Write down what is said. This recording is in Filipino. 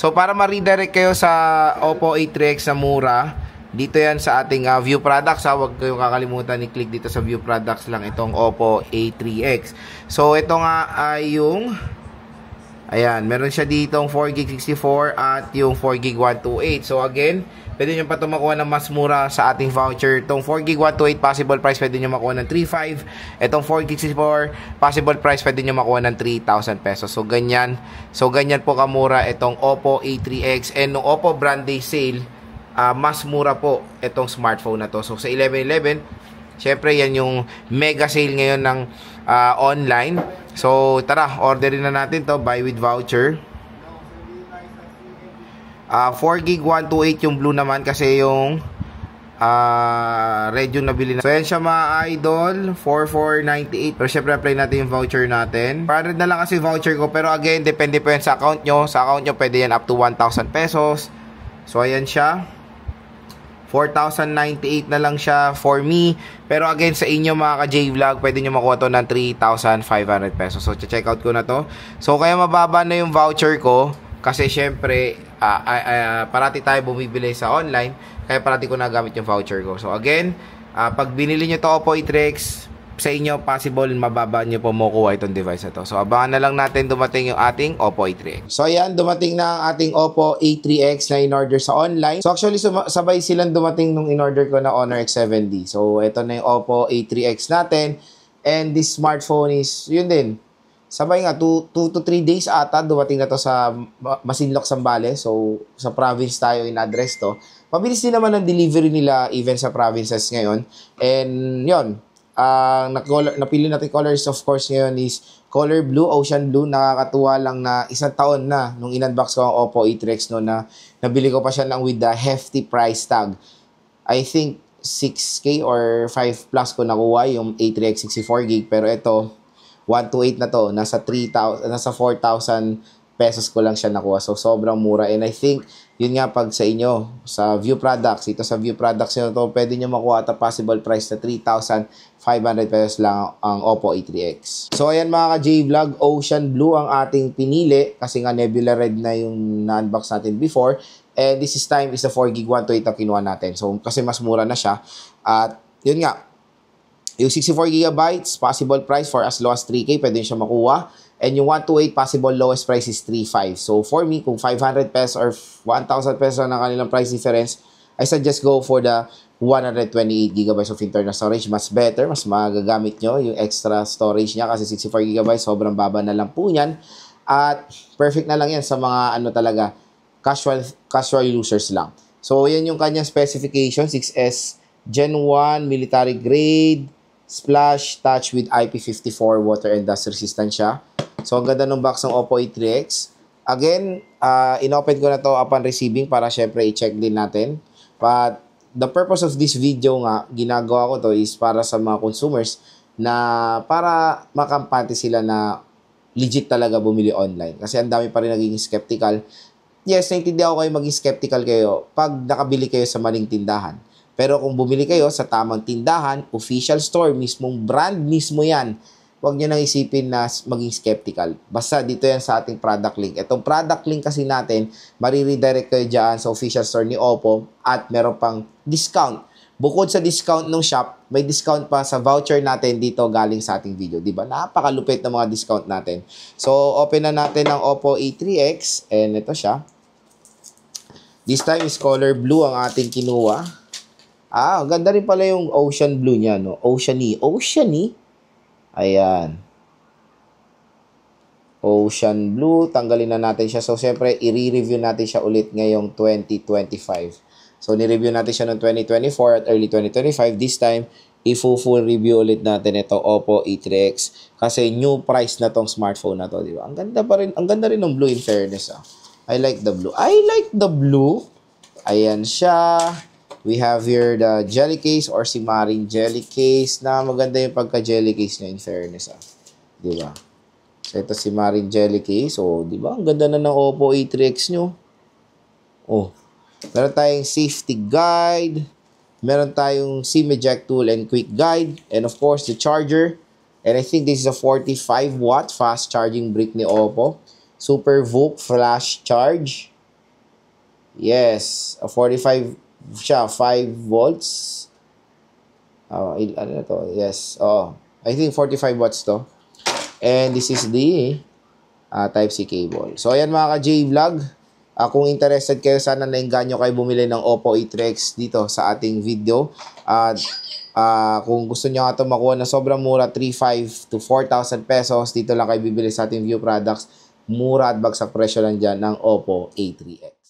So para ma-redirect kayo sa Oppo A3X na mura, dito yan sa ating view products. Huwag kayong kakalimutan i-click dito sa view products lang itong Oppo A3X. So ito nga ay yung, ayan, meron siya ditong 4GB 64 at yung 4GB 128. So again, pwede nyo pa ito makuha ng mas mura sa ating voucher. Itong 4GB 128 possible price pwede nyo makuha ng 3,500. Itong 4GB 64 possible price pwede nyo makuha ng 3,000 pesos. So ganyan po kamura itong Oppo A3X. And nung Oppo brand day sale, mas mura po itong smartphone na to. So sa 11/11, syempre yan yung mega sale ngayon ng online. So tara, orderin na natin to, buy with voucher. 4GB 128 yung blue naman kasi yung red yung nabili na. So yan siya mga idol, 4,498. Pero syempre apply natin yung voucher natin. 500 na lang kasi voucher ko, pero again depende po yan sa account nyo. Sa account nyo pwede yan up to 1,000 pesos. So ayan siya, 4,098 na lang siya for me. Pero again sa inyo mga ka-J-Vlog, pwede nyo makuha to ng 3,500 pesos. So check out ko na to. So kaya mababa na yung voucher ko kasi syempre parati tayo bumibili sa online, kaya parati ko nagamit yung voucher ko. So again, pag binili nyo to Oppo A3X, sa inyo possible mababa nyo po makuha itong device na to. So abangan na lang natin dumating yung ating Oppo A3X. So ayan, dumating na ang ating Oppo A3X na in-order sa online. So actually sabay silang dumating nung in-order ko na Honor X7D. So ito na yung Oppo A3X natin. And this smartphone is, yun din, sabay nga, 2 to 3 days ata, dumating na to sa Masinloc, Zambales. So, sa province tayo in-address to. Mabilis din naman ang delivery nila even sa provinces ngayon. And, yun, napili natin colors, of course, ngayon is color blue, ocean blue. Nakakatuwa lang na isang taon na nung in-unbox ko ang Oppo A3X no, na nabili ko pa siya lang with the hefty price tag. I think 6K or 5 plus ko nakuha yung A3X 64GB. Pero ito, 128 na to, nasa 4,000 pesos ko lang siya nakuha. So, sobrang mura. And I think, yun nga pag sa inyo, sa view products, ito sa view products nyo to, pwede nyo makuha at a possible price na 3,500 pesos lang ang Oppo A3X. So, ayan mga ka-J-Vlog, Ocean Blue ang ating pinili kasi nga Nebula Red na yung na-unbox natin before. And this is time is the 4GB 128 na kinuha natin. So, kasi mas mura na siya. At, yun nga, yung 64GB, possible price for as low as 3K, pwede siya makuha. And yung 128, possible lowest price is 3,500. So, for me, kung 500 pesos or 1,000 pesos na kanilang price difference, I suggest go for the 128GB of internal storage. Mas better, mas magagamit nyo yung extra storage niya kasi 64GB, sobrang baba na lang po yan. At perfect na lang yan sa mga ano talaga, casual users lang. So, yan yung kanyang specification, 6S Gen 1, military grade, splash, touch with IP54, water and dust resistant siya. So, ang ganda ng box ng Oppo A3X. Again, inopen ko na to upon receiving para syempre i-check din natin. But, the purpose of this video nga, ginagawa ko to is para sa mga consumers na para makampante sila na legit talaga bumili online. Kasi ang dami pa rin naging skeptical. Yes, naintindihan ko kayo maging skeptical kayo pag nakabili kayo sa maling tindahan. Pero kung bumili kayo sa tamang tindahan, official store, mismong brand mismo yan, huwag nyo nang isipin na maging skeptical. Basta dito yan sa ating product link. Itong product link kasi natin, mariredirect kayo dyan sa official store ni Oppo at meron pang discount. Bukod sa discount ng shop, may discount pa sa voucher natin dito galing sa ating video. Diba? Napakalupit ng mga discount natin. So, open na natin ang Oppo A3X. And ito siya. This time is color blue ang ating kinuha. Ganda rin pala yung ocean blue niya, no? Oceany. Oceany? Ayan. Ocean blue. Tanggalin na natin siya. So, syempre, i-review natin siya ulit ngayong 2025. So, ni-review natin siya noong 2024 at early 2025. This time, i-full review ulit natin ito, Oppo A3X. Kasi new price na tong smartphone na to, di ba? Ang ganda pa rin. Ang ganda rin ng blue in fairness, I like the blue. I like the blue. Ayan siya. We have here the jelly case or si Maring jelly case na maganda yung pagka-jelly case niya in fairness. Diba? So, ito si Maring jelly case. Oh, diba? Ang ganda na ng Oppo A3X nyo. Oh. Meron tayong safety guide. Meron tayong SIM eject tool and quick guide. And of course, the charger. And I think this is a 45 watt fast charging brick ni Oppo. Super VOOC flash charge. Yes, 45 siya, 5 volts. Ano na to? Yes, I think 45 watts to. And this is the Type-C cable. So, ayan mga ka-J-Vlog. Kung interested kayo, sana nainganyo kayo bumili ng Oppo A3X dito sa ating video. At kung gusto nyo nga ito makuha na sobrang mura, 3,500 to 4,000 pesos, dito lang kayo bibili sa ating View Products. Mura at bagsak presyo lang dyan ng Oppo A3X.